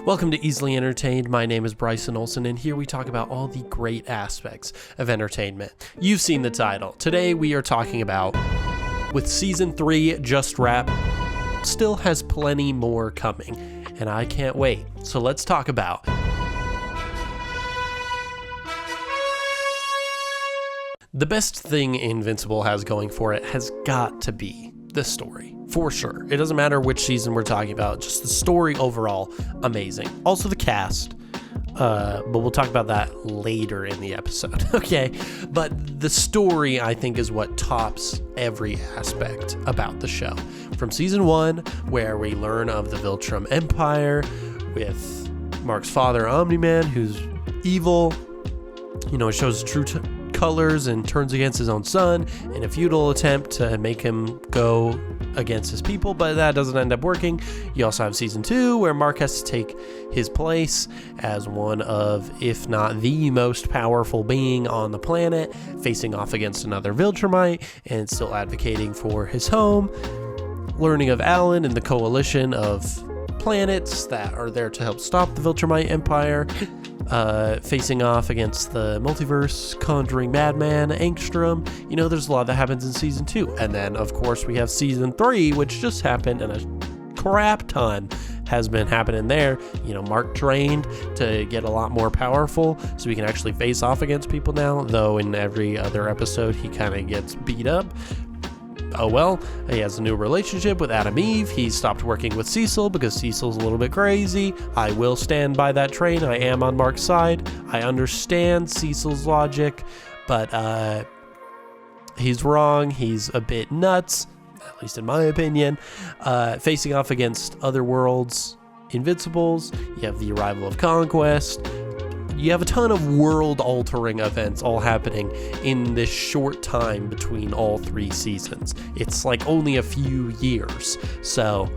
Welcome to Easily Entertained. My name is Bryson Olson, and here we talk about all the great aspects of entertainment. You've seen the title. Today we are talking about, with Season 3 just wrapped, still has plenty more coming, and I can't wait. So let's talk about the best thing Invincible has going for it has got to be the story, for sure. It doesn't matter which season we're talking about, just the story overall, amazing. Also the cast, but we'll talk about that later in the episode, okay? But the story, I think, is what tops every aspect about the show. From Season 1, where we learn of the Viltrum Empire, with Mark's father, Omni-Man, who's evil. You know, it shows true colors and turns against his own son in a futile attempt to make him go against his people, but that doesn't end up working. You also have Season 2, where Mark has to take his place as one of, if not the most powerful being on the planet, facing off against another Viltrumite and still advocating for his home. Learning of Alan and the coalition of planets that are there to help stop the Viltrumite Empire. Facing off against the multiverse, conjuring madman, Angstrom. You know, there's a lot that happens in Season 2. And then, of course, we have Season 3, which just happened, and a crap ton has been happening there. You know, Mark trained to get a lot more powerful, so he can actually face off against people now, though in every other episode, he kind of gets beat up. Oh well, he has a new relationship with Adam Eve. He stopped working with Cecil because Cecil's a little bit crazy. I will stand by that train. I am on Mark's side. I understand Cecil's logic, but he's wrong. He's a bit nuts, at least in my opinion. Facing off against other worlds, Invincibles. You have the arrival of Conquest. You have a ton of world-altering events all happening in this short time between all three seasons. It's like only a few years, so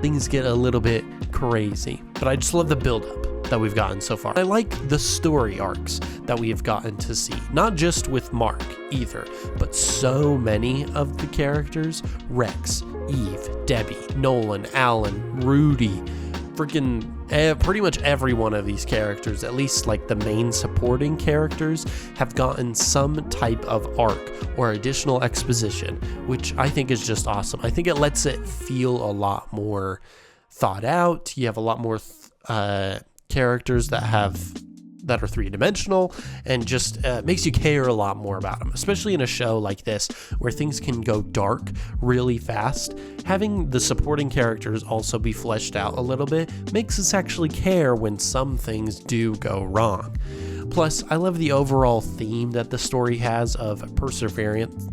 things get a little bit crazy. But I just love the build-up that we've gotten so far. I like the story arcs that we have gotten to see, not just with Mark either, but so many of the characters: Rex, Eve, Debbie, Nolan, Alan, Rudy, freaking pretty much every one of these characters, at least like the main supporting characters, have gotten some type of arc or additional exposition, which I think is just awesome. I think it lets it feel a lot more thought out. You have a lot more characters that are three-dimensional, and just makes you care a lot more about them, especially in a show like this where things can go dark really fast. Having the supporting characters also be fleshed out a little bit makes us actually care when some things do go wrong. Plus, I love the overall theme that the story has of perseverance,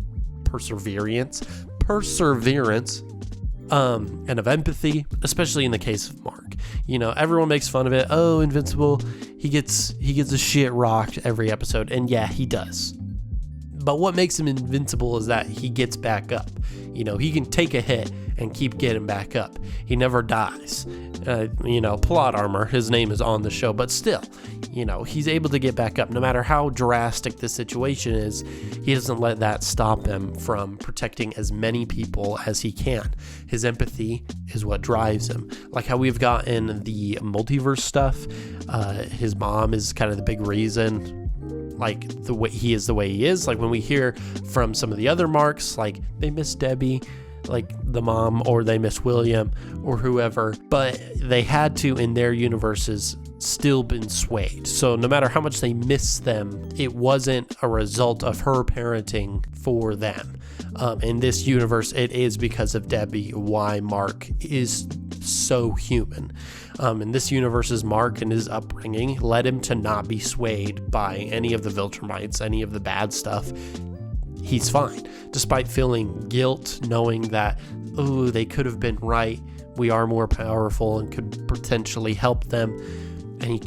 and of empathy, especially in the case of Mark. You know, everyone makes fun of it. Oh, Invincible, he gets a shit rocked every episode, and yeah, he does. But what makes him invincible is that he gets back up. You know, he can take a hit and keep getting back up. He never dies. Plot armor, his name is on the show, but still, you know, he's able to get back up. No matter how drastic the situation is, he doesn't let that stop him from protecting as many people as he can. His empathy is what drives him. Like how we've gotten the multiverse stuff. His mom is kind of the big reason, like the way he is. Like when we hear from some of the other Marks, like they miss Debbie, like the mom, or they miss William or whoever, but they had to, in their universes, still been swayed. So no matter how much they miss them, it wasn't a result of her parenting for them. In this universe, it is because of Debbie why Mark is so human. In this universe's Mark and his upbringing led him to not be swayed by any of the Viltrumites, any of the bad stuff. He's fine, despite feeling guilt, knowing that, oh, they could have been right. We are more powerful and could potentially help them. And he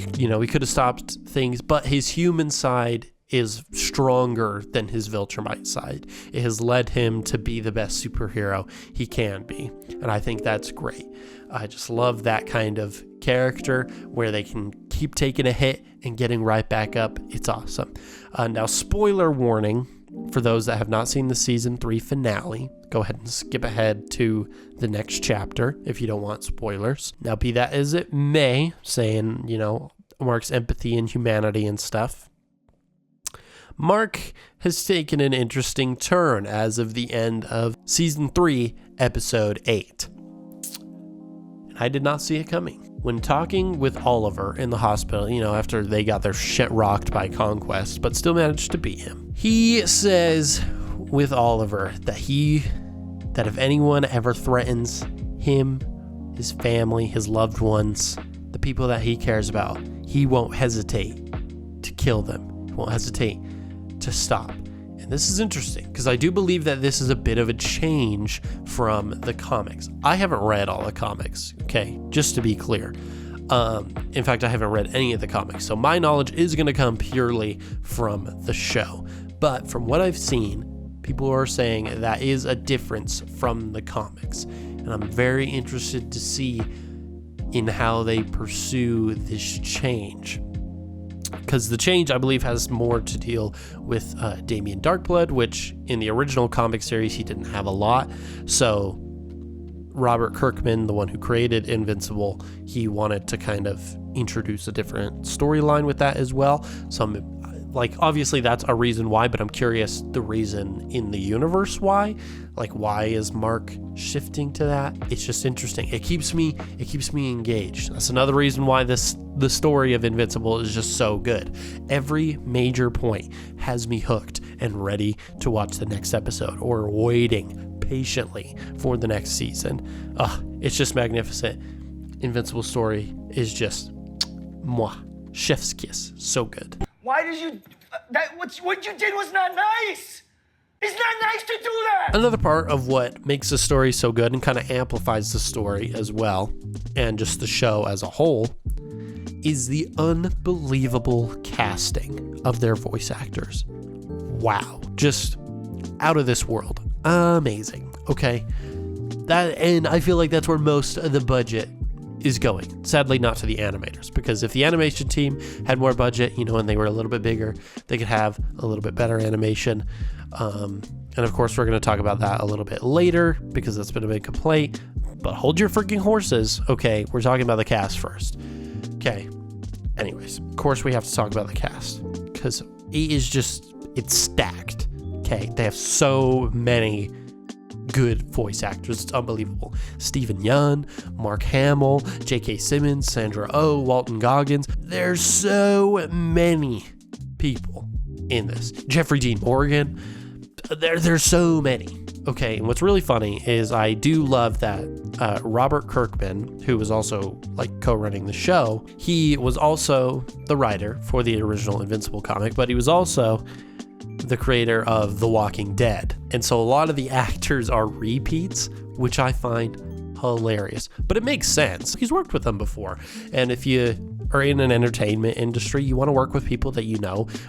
could have stopped things, but his human side is stronger than his Viltrumite side. It has led him to be the best superhero he can be. And I think that's great. I just love that kind of character where they can keep taking a hit and getting right back up. It's awesome. Now, spoiler warning For those that have not seen the season 3 finale, go ahead and skip ahead to the next chapter if you don't want spoilers. Now, be that as it may, saying, Mark's empathy and humanity and stuff, Mark has taken an interesting turn as of the end of season 3, episode 8. And I did not see it coming. When talking with Oliver in the hospital, after they got their shit rocked by Conquest, but still managed to beat him, he says with Oliver that if anyone ever threatens him, his family, his loved ones, the people that he cares about, he won't hesitate to kill them. He won't hesitate to stop. And this is interesting because I do believe that this is a bit of a change from the comics. I haven't read all the comics, okay, just to be clear. In fact, I haven't read any of the comics, so my knowledge is going to come purely from the show. But from what I've seen, people are saying that is a difference from the comics. And I'm very interested to see in how they pursue this change. Because the change, I believe, has more to deal with Damien Darkblood, which in the original comic series, he didn't have a lot. So Robert Kirkman, the one who created Invincible, he wanted to kind of introduce a different storyline with that as well. So obviously that's a reason why, but I'm curious the reason in the universe why. Why is Mark shifting to that? It's just interesting. It keeps me engaged. That's another reason why the story of Invincible is just so good. Every major point has me hooked and ready to watch the next episode or waiting patiently for the next season. It's just magnificent. Invincible story is just chef's kiss. So good. Why did you... what you did was not nice! It's not nice to do that! Another part of what makes the story so good and kind of amplifies the story as well, and just the show as a whole, is the unbelievable casting of their voice actors. Wow. Just out of this world. Amazing. Okay? And I feel like that's where most of the budget is going. Sadly, not to the animators, because if the animation team had more budget, and they were a little bit bigger, they could have a little bit better animation. And of course, we're going to talk about that a little bit later because that's been a big complaint. But hold your freaking horses. Okay, we're talking about the cast first. Okay. Anyways, of course, we have to talk about the cast because it's stacked. Okay, they have so many good voice actors. It's unbelievable. Stephen Yeun, Mark Hamill, J.K. Simmons, Sandra Oh, Walton Goggins. There's so many people in this. Jeffrey Dean Morgan. There's so many. Okay, and what's really funny is I do love that Robert Kirkman, who was also co-running the show, he was also the writer for the original Invincible comic, but he was also the creator of The Walking Dead. And so a lot of the actors are repeats, which I find hilarious. But it makes sense. He's worked with them before. And if you are in an entertainment industry, you want to work with people that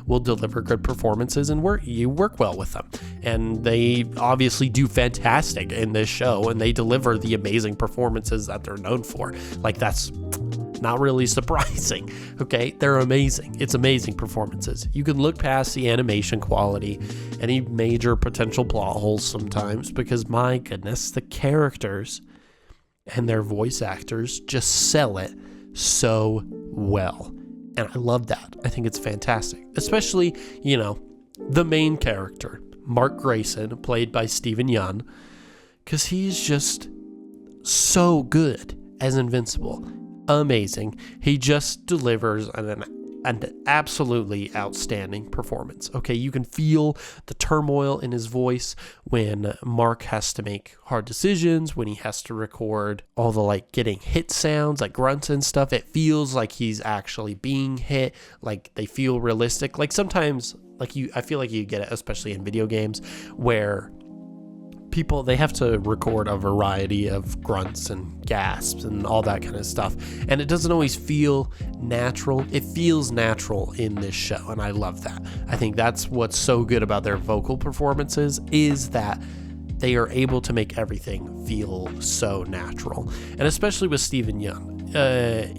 will deliver good performances and you work well with them. And they obviously do fantastic in this show, and they deliver the amazing performances that they're known for. That's not really surprising. Okay, they're amazing. It's amazing performances. You can look past the animation quality, any major potential plot holes sometimes, because my goodness, the characters and their voice actors just sell it so well. And I love that. I think it's fantastic. Especially, the main character, Mark Grayson, played by Stephen Yeun, because he's just so good as Invincible. Amazing. He just delivers an absolutely outstanding performance. Okay, you can feel the turmoil in his voice when Mark has to make hard decisions, when he has to record all the getting hit sounds, grunts and stuff. It feels like he's actually being hit, they feel realistic. Sometimes I feel like you get it, especially in video games, where people, they have to record a variety of grunts and gasps and all that kind of stuff, and it doesn't always feel natural. It feels natural in this show, and I love that. I think that's what's so good about their vocal performances, is that they are able to make everything feel so natural. And especially with Stephen Yeun.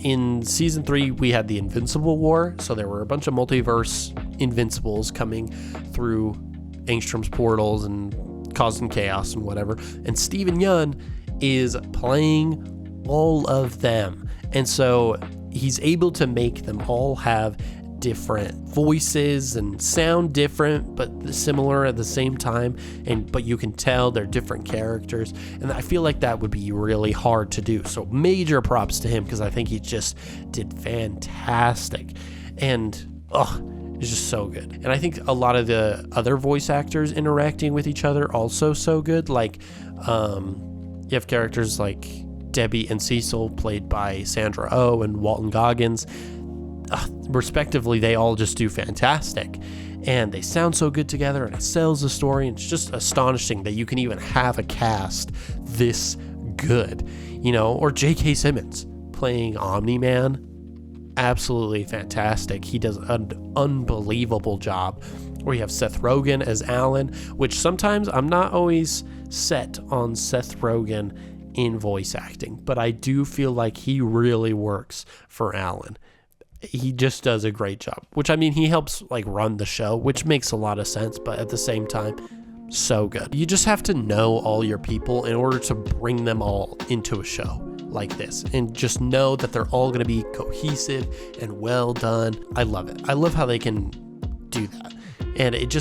In season 3, we had the Invincible War, so there were a bunch of multiverse Invincibles coming through Angstrom's portals and causing chaos and whatever. And Steven Yeun is playing all of them. And so he's able to make them all have different voices and sound different but similar at the same time, but you can tell they're different characters, and I feel like that would be really hard to do. So major props to him, because I think he just did fantastic, and it's just so good. And I think a lot of the other voice actors interacting with each other also so good. Like you have characters like Debbie and Cecil, played by Sandra Oh and Walton Goggins. Respectively, they all just do fantastic, and they sound so good together, and it sells the story, and it's just astonishing that you can even have a cast this good, or J.K. Simmons playing Omni-Man. Absolutely fantastic. He does an unbelievable job. Or you have Seth Rogen as Alan, which sometimes I'm not always set on Seth Rogen in voice acting, but I do feel like he really works for Alan. He just does a great job, which, I mean, he helps run the show, which makes a lot of sense, but at the same time, so good. You just have to know all your people in order to bring them all into a show like this, and just know that they're all going to be cohesive and well done. I love it. I love how they can do that, and it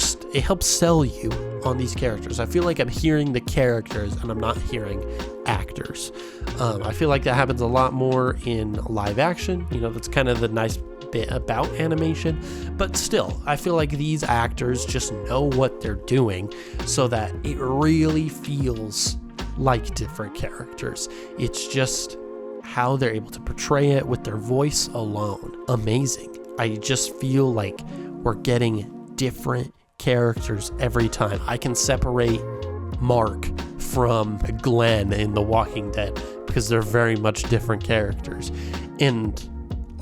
helps sell you on these characters. I feel like I'm hearing the characters and I'm not hearing actors. I feel like that happens a lot more in live action. That's kind of the nice bit about animation, but still, I feel like these actors just know what they're doing, so that it really feels like different characters. It's just how they're able to portray it with their voice alone. Amazing. I just feel like we're getting different characters every time. I can separate Mark from Glenn in The Walking Dead because they're very much different characters, and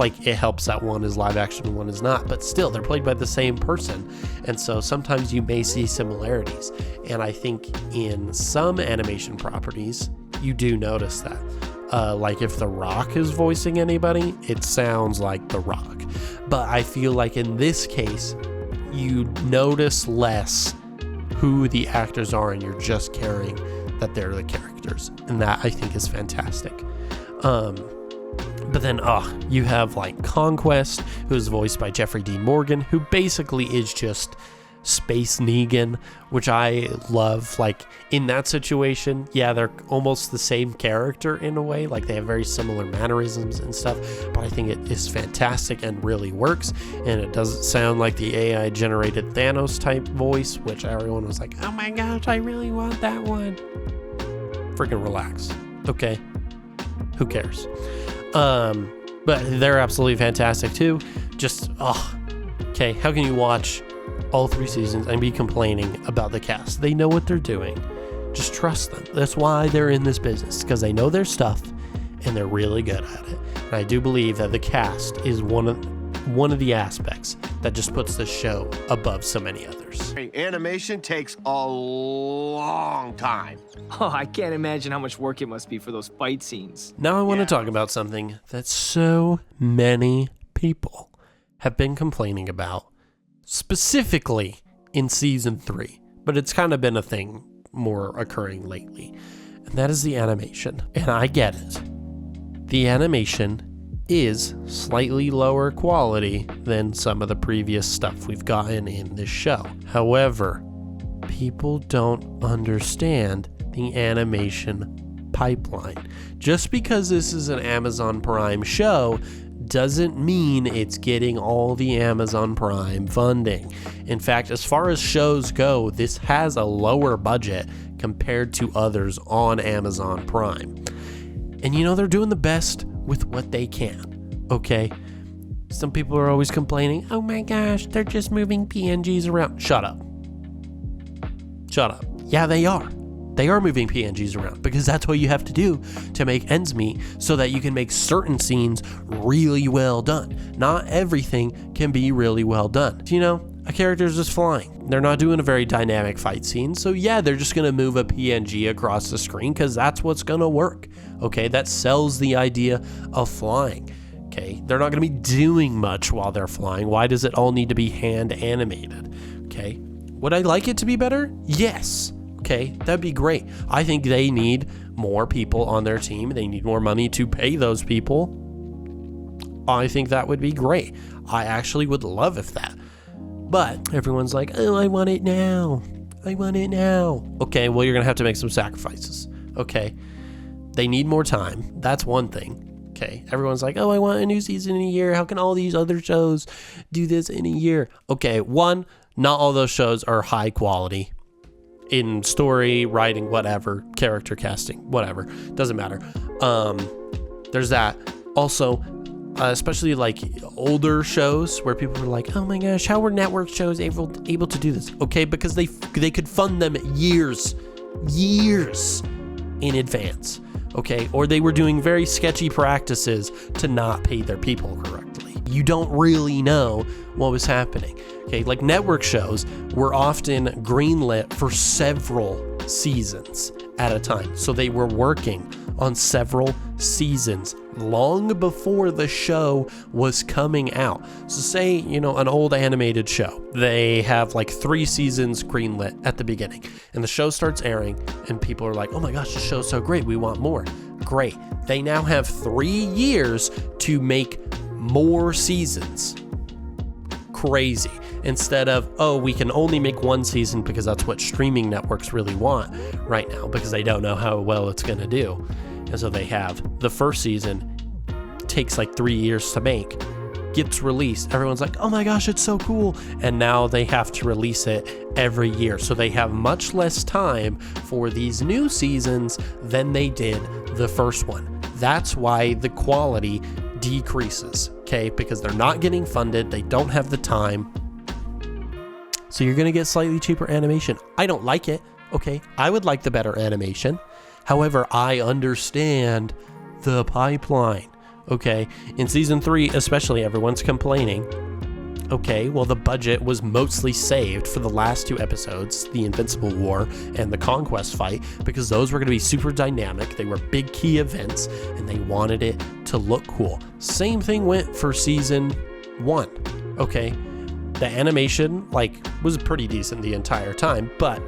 it helps that one is live action and one is not, but still they're played by the same person, and so sometimes you may see similarities, and I think in some animation properties you do notice that. If The Rock is voicing anybody, it sounds like The Rock, but I feel like in this case you notice less who the actors are, and you're just caring that they're the characters, and that I think is fantastic. But then you have Conquest, who's voiced by Jeffrey Dean Morgan, who basically is just Space Negan, which I love. In that situation, yeah, they're almost the same character in a way, they have very similar mannerisms and stuff, but I think it is fantastic and really works, and it doesn't sound like the AI generated Thanos type voice, which everyone was like, oh my gosh, I really want that one. Freaking relax, okay? Who cares? But they're absolutely fantastic too. Just okay, how can you watch all 3 seasons and be complaining about the cast? They know what they're doing. Just trust them. That's why they're in this business, because they know their stuff and they're really good at it. And I do believe that the cast is one of the aspects that just puts the show above so many others. Animation takes a long time. Oh, I can't imagine how much work it must be for those fight scenes. Now I want to talk about something that so many people have been complaining about, specifically in season 3, but it's kind of been a thing more occurring lately, and that is the animation. And I get it. The animation is slightly lower quality than some of the previous stuff we've gotten in this show. However, people don't understand the animation pipeline. Just because this is an Amazon Prime show doesn't mean it's getting all the Amazon Prime funding. In fact, as far as shows go, this has a lower budget compared to others on Amazon Prime. And they're doing the best with what they can, okay? Some people are always complaining, oh my gosh, they're just moving PNGs around. Shut up. Yeah, they are. They are moving PNGs around because that's what you have to do to make ends meet, so that you can make certain scenes really well done. Not everything can be really well done. A character's just flying. They're not doing a very dynamic fight scene, so yeah, they're just going to move a PNG across the screen because that's what's going to work. Okay, that sells the idea of flying. Okay, they're not going to be doing much while they're flying. Why does it all need to be hand animated? Okay, Would I like it to be better? Yes. Okay, that'd be great. I think they need more people on their team. They need more money to pay those people. I think that would be great. I actually would love if that. But everyone's like, oh, I want it now. I want it now. Okay, well, you're going to have to make some sacrifices. Okay, they need more time. That's one thing. Okay, everyone's like, oh, I want a new season in a year. How can all these other shows do this in a year? Okay, one, not all those shows are high quality in story, writing, whatever, character casting, whatever. Doesn't matter. There's that. Also, especially like older shows where people were like, oh my gosh, how were network shows able to do this? Okay, because they could fund them years in advance. Okay, or they were doing very sketchy practices to not pay their people correctly. You don't really know what was happening. Okay, like network shows were often greenlit for several seasons at a time. So they were working on several seasons long before the show was coming out. So say, an old animated show, they have like 3 seasons greenlit at the beginning, and the show starts airing and people are like, oh my gosh, the show's so great, we want more. Great. They now have 3 years to make more seasons. Crazy. Instead of, oh, we can only make 1 season because that's what streaming networks really want right now, because they don't know how well it's going to do. And so they have the first season, takes like 3 years to make, gets released. Everyone's like, oh my gosh, it's so cool. And now they have to release it every year. So they have much less time for these new seasons than they did the first one. That's why the quality decreases, okay? Because they're not getting funded. They don't have the time. So you're going to get slightly cheaper animation. I don't like it, okay? I would like the better animation. However, I understand the pipeline, okay? In season 3, especially, everyone's complaining. Okay, well, the budget was mostly saved for the last 2 episodes, the Invincible War and the Conquest fight, because those were going to be super dynamic. They were big key events, and they wanted it to look cool. Same thing went for season 1, okay? The animation, was pretty decent the entire time, but,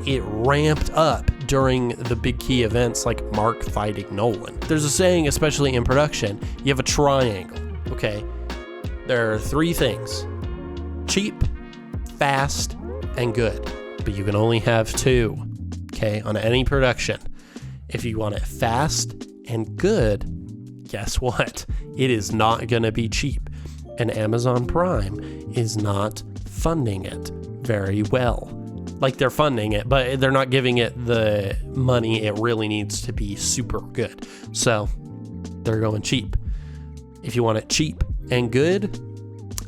it ramped up during the big key events like Mark fighting Nolan. There's a saying, especially in production, you have a triangle, okay? There are 3 things: cheap, fast, and good. But you can only have 2, okay, on any production. If you want it fast and good, guess what? It is not going to be cheap. And Amazon Prime is not funding it very well. They're funding it, but they're not giving it the money it really needs to be super good. So they're going cheap. If you want it cheap and good,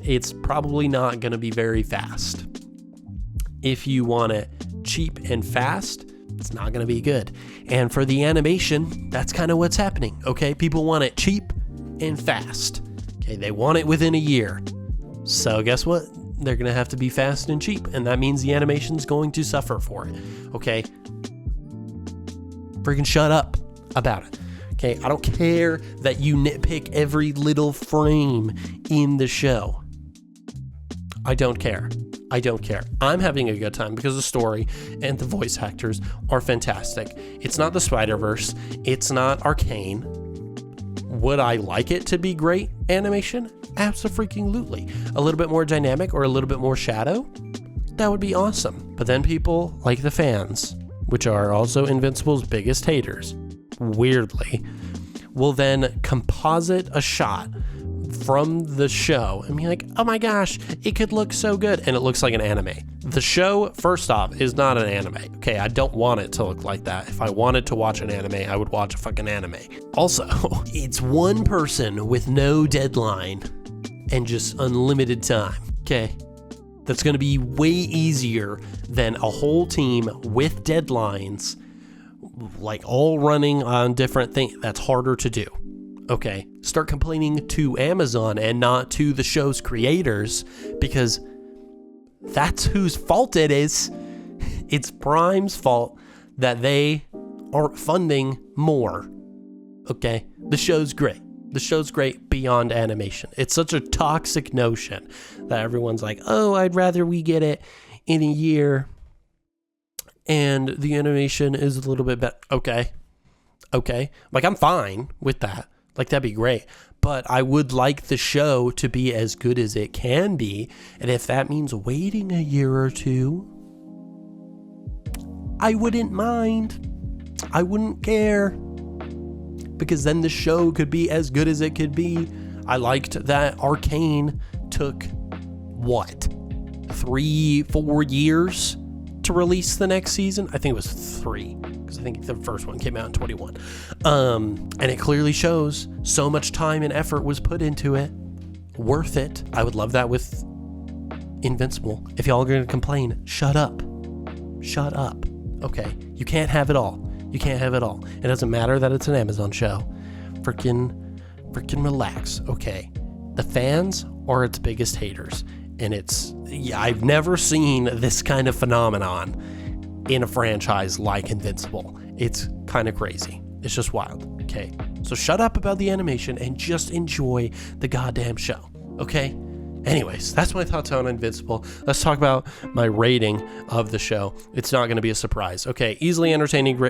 it's probably not going to be very fast. If you want it cheap and fast, it's not going to be good. And for the animation, that's kind of what's happening, okay? People want it cheap and fast. Okay, they want it within a year. So guess what? They're going to have to be fast and cheap, and that means the animation's going to suffer for it, okay? Freaking shut up about it. Okay, I don't care that you nitpick every little frame in the show. I don't care. I'm having a good time because the story and the voice actors are fantastic. It's not the Spider-Verse. It's not Arcane. Would I like it to be great animation? Abso-freaking-lutely. A little bit more dynamic or a little bit more shadow? That would be awesome. But then people like the fans, which are also Invincible's biggest haters, weirdly, will then composite a shot from the show and be like, oh my gosh, it could look so good, and it looks like an anime. The show, first off, is not an anime. Okay, I don't want it to look like that. If I wanted to watch an anime, I would watch a fucking anime. Also, it's one person with no deadline and just unlimited time, okay? That's gonna be way easier than a whole team with deadlines, all running on different things. That's harder to do. Okay, start complaining to Amazon and not to the show's creators, because that's whose fault it is. It's Prime's fault that they aren't funding more. Okay, the show's great. The show's great beyond animation. It's such a toxic notion that everyone's like, oh, I'd rather we get it in a year and the animation is a little bit better. Okay. Like, I'm fine with that. Like, that'd be great. But I would like the show to be as good as it can be. And if that means waiting a year or two, I wouldn't mind. I wouldn't care. Because then the show could be as good as it could be. I liked that Arcane took, 3-4 years to release the next season? I think it was 3, because I think the first one came out in 21. And it clearly shows so much time and effort was put into it. Worth it. I would love that with Invincible. If y'all are going to complain, shut up. Shut up. Okay, you can't have it all. You can't have it all. It doesn't matter that it's an Amazon show. Freaking relax, okay? The fans are its biggest haters. And I've never seen this kind of phenomenon in a franchise like Invincible. It's kind of crazy. It's just wild, okay? So shut up about the animation and just enjoy the goddamn show, okay? Anyways, that's my thoughts on Invincible. Let's talk about my rating of the show. It's not going to be a surprise. Okay, easily entertained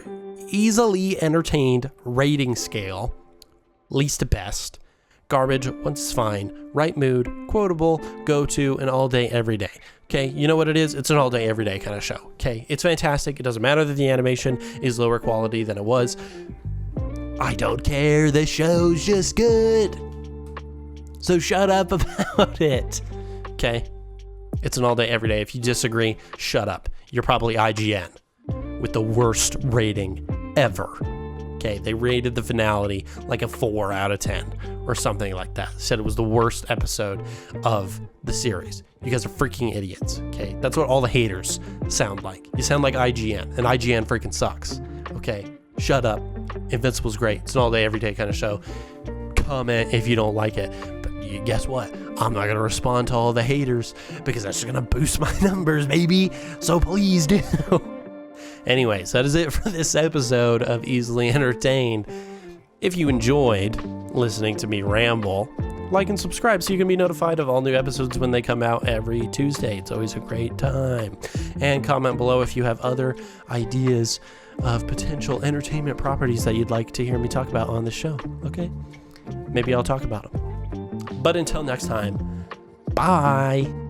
rating scale, least to best. Garbage, once fine. Right mood, quotable, go to, and all day, every day. Okay, you know what it is? It's an all day, every day kind of show. Okay, it's fantastic. It doesn't matter that the animation is lower quality than it was. I don't care. The show's just good. So shut up about it. Okay, it's an all day, every day. If you disagree, shut up. You're probably IGN with the worst rating ever. Okay, they rated the finale like a 4 out of 10 or something like that. Said it was the worst episode of the series. You guys are freaking idiots, okay? That's what all the haters sound like. You sound like IGN, and IGN freaking sucks, okay? Shut up. Invincible's great. It's an all day, every day kind of show. Comment if you don't like it. But guess what? I'm not going to respond to all the haters because that's just going to boost my numbers, baby. So please do. Anyways, that is it for this episode of Easily Entertained. If you enjoyed listening to me ramble, like and subscribe so you can be notified of all new episodes when they come out every Tuesday. It's always a great time. And comment below if you have other ideas of potential entertainment properties that you'd like to hear me talk about on the show. Okay? Maybe I'll talk about them. But until next time, bye.